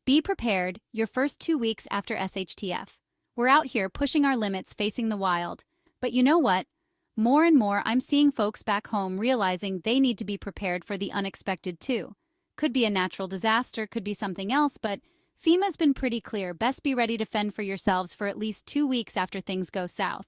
Be prepared your first 2 weeks after SHTF. We're out here pushing our limits facing the wild. But you know what? More and more I'm seeing folks back home realizing they need to be prepared for the unexpected too. Could be a natural disaster, could be something else, but FEMA's been pretty clear. Best be ready to fend for yourselves for at least 2 weeks after things go south.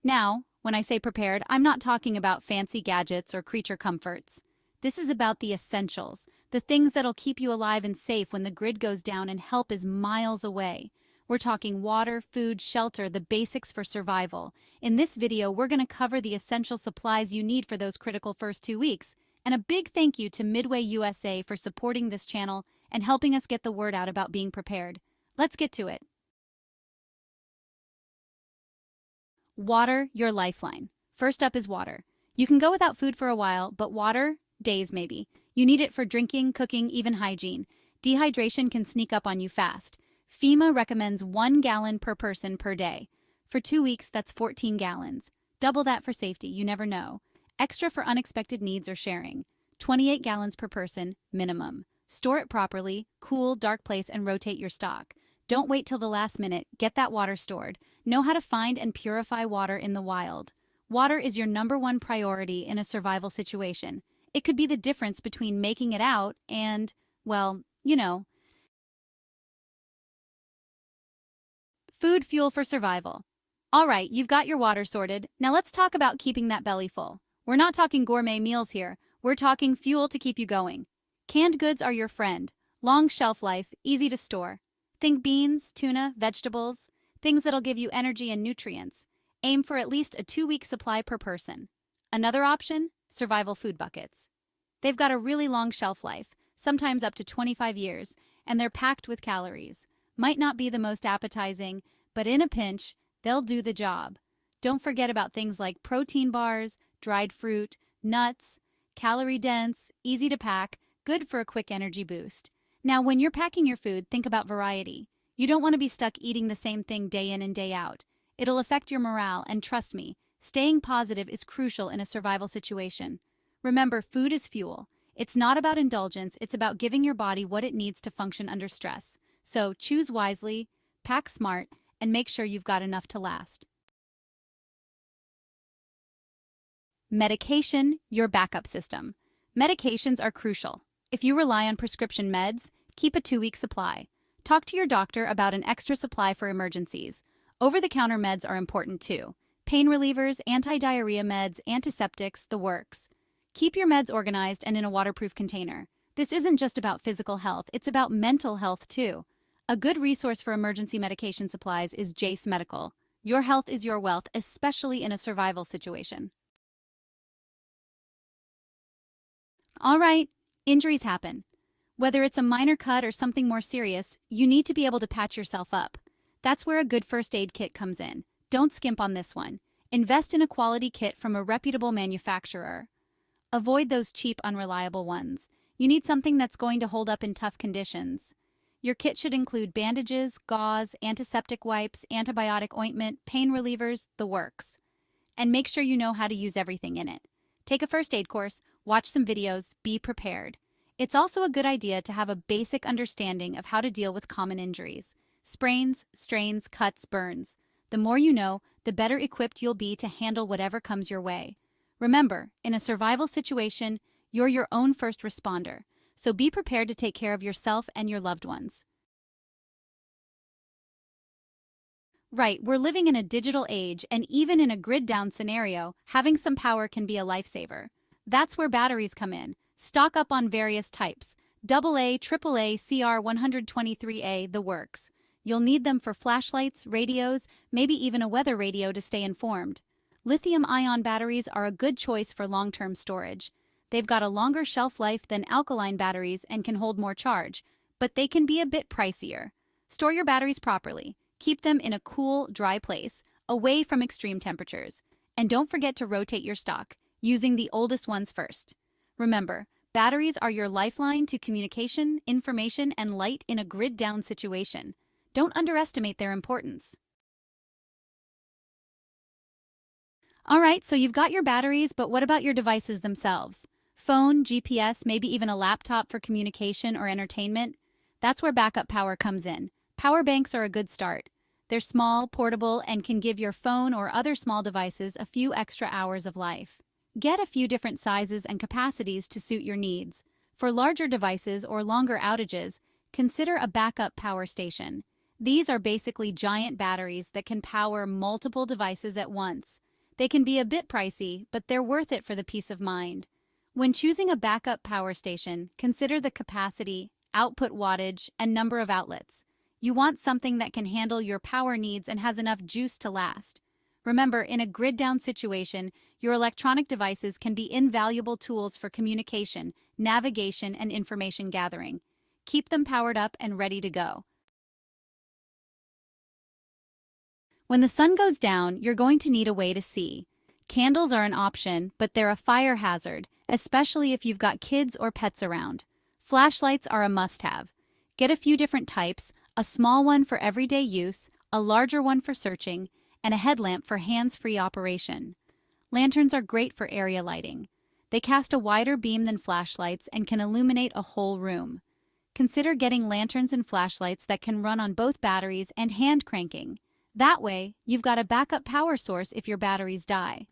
Now, when I say prepared, I'm not talking about fancy gadgets or creature comforts. This is about the essentials, the things that'll keep you alive and safe when the grid goes down and help is miles away. We're talking water, food, shelter, the basics for survival. In this video, we're going to cover the essential supplies you need for those critical first 2 weeks. And a big thank you to Midway USA for supporting this channel and helping us get the word out about being prepared. Let's get to it. Water, your lifeline. First up is water. You can go without food for a while, but water, days maybe. You need it for drinking, cooking, even hygiene. Dehydration can sneak up on you fast. FEMA recommends 1 gallon per person per day. For 2 weeks, that's 14 gallons. Double that for safety, you never know. Extra for unexpected needs or sharing. 28 gallons per person, minimum. Store it properly, cool, dark place, and rotate your stock. Don't wait till the last minute, get that water stored. Know how to find and purify water in the wild. Water is your #1 priority in a survival situation. It could be the difference between making it out and, well, you know. Food fuel for survival. All right, you've got your water sorted. Now let's talk about keeping that belly full. We're not talking gourmet meals here. We're talking fuel to keep you going. Canned goods are your friend. Long shelf life, easy to store. Think beans, tuna, vegetables, things that'll give you energy and nutrients. Aim for at least a 2-week supply per person. Another option? Survival food buckets. They've got a really long shelf life, sometimes up to 25 years, and they're packed with calories. Might not be the most appetizing, but in a pinch, they'll do the job. Don't forget about things like protein bars, dried fruit, nuts, calorie-dense, easy to pack, good for a quick energy boost. Now, when you're packing your food, think about variety. You don't want to be stuck eating the same thing day in and day out. It'll affect your morale, and trust me, staying positive is crucial in a survival situation. Remember, food is fuel. It's not about indulgence, it's about giving your body what it needs to function under stress. So choose wisely, pack smart, and make sure you've got enough to last. Medication, your backup system. Medications are crucial. If you rely on prescription meds, keep a 2-week supply. Talk to your doctor about an extra supply for emergencies. Over-the-counter meds are important too. Pain relievers, anti-diarrhea meds, antiseptics, the works. Keep your meds organized and in a waterproof container. This isn't just about physical health, it's about mental health too. A good resource for emergency medication supplies is Jace Medical. Your health is your wealth, especially in a survival situation. All right, injuries happen. Whether it's a minor cut or something more serious, you need to be able to patch yourself up. That's where a good first aid kit comes in. Don't skimp on this one. Invest in a quality kit from a reputable manufacturer. Avoid those cheap, unreliable ones. You need something that's going to hold up in tough conditions. Your kit should include bandages, gauze, antiseptic wipes, antibiotic ointment, pain relievers, the works. And make sure you know how to use everything in it. Take a first aid course, watch some videos, be prepared. It's also a good idea to have a basic understanding of how to deal with common injuries. Sprains, strains, cuts, burns. The more you know, the better equipped you'll be to handle whatever comes your way. Remember, in a survival situation, you're your own first responder, so be prepared to take care of yourself and your loved ones. Right, we're living in a digital age, and even in a grid-down scenario, having some power can be a lifesaver. That's where batteries come in. Stock up on various types. AA, AAA, CR123A, the works. You'll need them for flashlights, radios, maybe even a weather radio to stay informed. Lithium-ion batteries are a good choice for long-term storage. They've got a longer shelf life than alkaline batteries and can hold more charge, but they can be a bit pricier. Store your batteries properly. Keep them in a cool, dry place, away from extreme temperatures. And don't forget to rotate your stock, using the oldest ones first. Remember, batteries are your lifeline to communication, information, and light in a grid-down situation. Don't underestimate their importance. All right, so you've got your batteries, but what about your devices themselves? Phone, GPS, maybe even a laptop for communication or entertainment? That's where backup power comes in. Power banks are a good start. They're small, portable, and can give your phone or other small devices a few extra hours of life. Get a few different sizes and capacities to suit your needs. For larger devices or longer outages, consider a backup power station. These are basically giant batteries that can power multiple devices at once. They can be a bit pricey, but they're worth it for the peace of mind. When choosing a backup power station, consider the capacity, output wattage, and number of outlets. You want something that can handle your power needs and has enough juice to last. Remember, in a grid-down situation, your electronic devices can be invaluable tools for communication, navigation, and information gathering. Keep them powered up and ready to go. When the sun goes down, you're going to need a way to see. Candles are an option, but they're a fire hazard, especially if you've got kids or pets around. Flashlights are a must-have. Get a few different types, a small one for everyday use, a larger one for searching, and a headlamp for hands-free operation. Lanterns are great for area lighting. They cast a wider beam than flashlights and can illuminate a whole room. Consider getting lanterns and flashlights that can run on both batteries and hand cranking. That way, you've got a backup power source if your batteries die.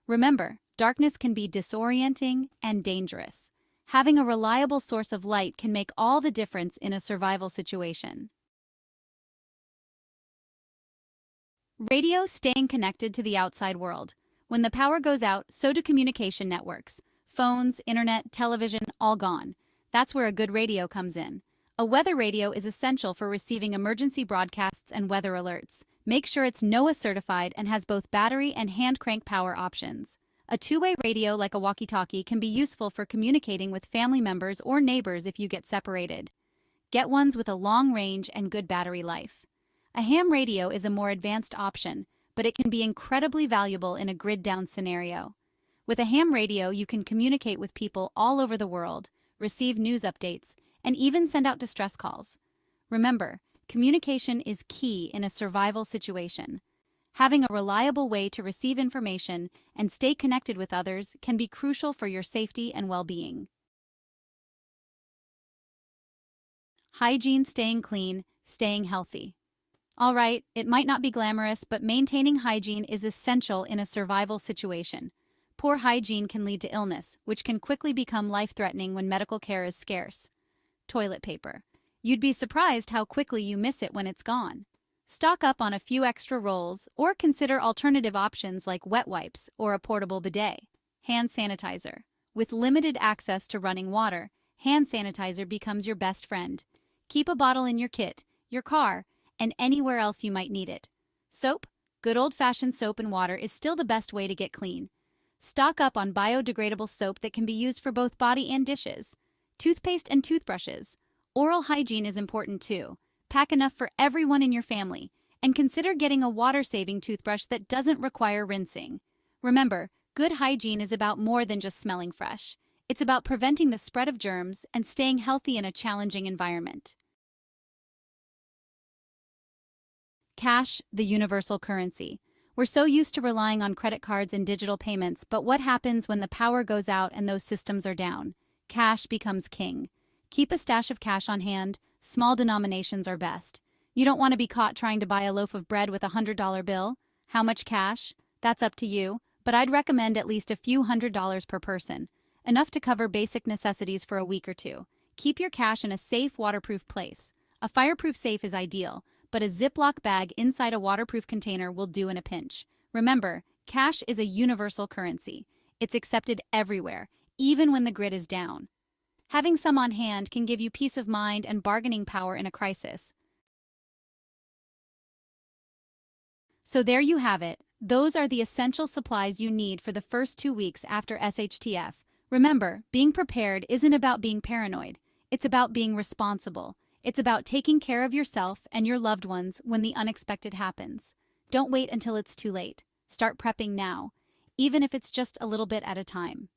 Remember, darkness can be disorienting and dangerous. Having a reliable source of light can make all the difference in a survival situation. Radio, staying connected to the outside world. When the power goes out, so do communication networks. Phones, internet, television, all gone. That's where a good radio comes in. A weather radio is essential for receiving emergency broadcasts and weather alerts. Make sure it's NOAA certified and has both battery and hand crank power options. A two-way radio like a walkie-talkie can be useful for communicating with family members or neighbors if you get separated. Get ones with a long range and good battery life. A ham radio is a more advanced option, but it can be incredibly valuable in a grid-down scenario. With a ham radio, you can communicate with people all over the world, receive news updates, and even send out distress calls. Remember, communication is key in a survival situation. Having a reliable way to receive information and stay connected with others can be crucial for your safety and well-being. Hygiene, staying clean, staying healthy. All right, it might not be glamorous, but maintaining hygiene is essential in a survival situation. Poor hygiene can lead to illness, which can quickly become life-threatening when medical care is scarce. Toilet paper. You'd be surprised how quickly you miss it when it's gone. Stock up on a few extra rolls or consider alternative options like wet wipes or a portable bidet. Hand sanitizer. With limited access to running water, hand sanitizer becomes your best friend. Keep a bottle in your kit, your car, and anywhere else you might need it. Soap. Good old-fashioned soap and water is still the best way to get clean. Stock up on biodegradable soap that can be used for both body and dishes. Toothpaste and toothbrushes. Oral hygiene is important too. Pack enough for everyone in your family, and consider getting a water-saving toothbrush that doesn't require rinsing. Remember, good hygiene is about more than just smelling fresh. It's about preventing the spread of germs and staying healthy in a challenging environment. Cash, the universal currency. We're so used to relying on credit cards and digital payments, but what happens when the power goes out and those systems are down? Cash becomes king. Keep a stash of cash on hand. Small denominations are best. You don't want to be caught trying to buy a loaf of bread with a $100 bill. How much cash? That's up to you, but I'd recommend at least a few $100s per person. Enough to cover basic necessities for a week or two. Keep your cash in a safe, waterproof place. A fireproof safe is ideal, but a Ziploc bag inside a waterproof container will do in a pinch. Remember, cash is a universal currency. It's accepted everywhere, even when the grid is down. Having some on hand can give you peace of mind and bargaining power in a crisis. So there you have it. Those are the essential supplies you need for the first 2 weeks after SHTF. Remember, being prepared isn't about being paranoid. It's about being responsible. It's about taking care of yourself and your loved ones when the unexpected happens. Don't wait until it's too late. Start prepping now, even if it's just a little bit at a time.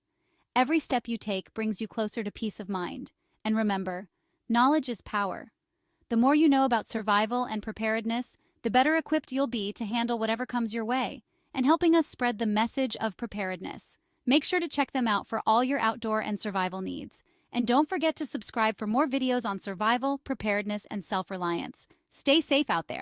Every step you take brings you closer to peace of mind. And remember, knowledge is power. The more you know about survival and preparedness, the better equipped you'll be to handle whatever comes your way, and helping us spread the message of preparedness. Make sure to check them out for all your outdoor and survival needs. And don't forget to subscribe for more videos on survival, preparedness, and self-reliance. Stay safe out there.